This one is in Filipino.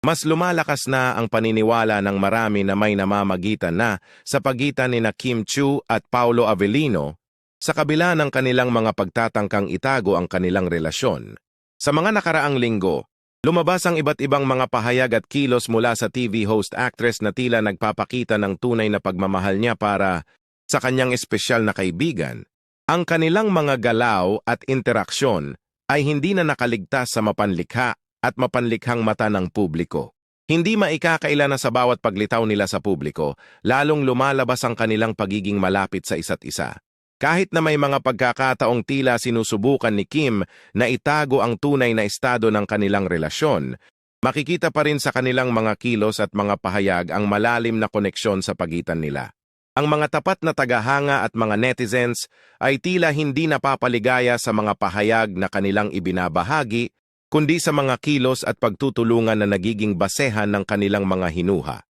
Mas lumalakas na ang paniniwala ng marami na may namamagitan na sa pagitan ni Kim Chiu at Paolo Avellino sa kabila ng kanilang mga pagtatangkang itago ang kanilang relasyon. Sa mga nakaraang linggo, lumabas ang iba't ibang mga pahayag at kilos mula sa TV host actress na tila nagpapakita ng tunay na pagmamahal niya para sa kanyang espesyal na kaibigan. Ang kanilang mga galaw at interaksyon ay hindi na nakaligtas sa mapanlikha at mapanlikhang mata ng publiko. Hindi maikakaila na sa bawat paglitaw nila sa publiko, lalong lumalabas ang kanilang pagiging malapit sa isa't isa. Kahit na may mga pagkakataong tila sinusubukan ni Kim na itago ang tunay na estado ng kanilang relasyon, makikita pa rin sa kanilang mga kilos at mga pahayag ang malalim na koneksyon sa pagitan nila. Ang mga tapat na tagahanga at mga netizens ay tila hindi napapaligaya sa mga pahayag na kanilang ibinabahagi, kundi sa mga kilos at pagtutulungan na nagiging basehan ng kanilang mga hinuha.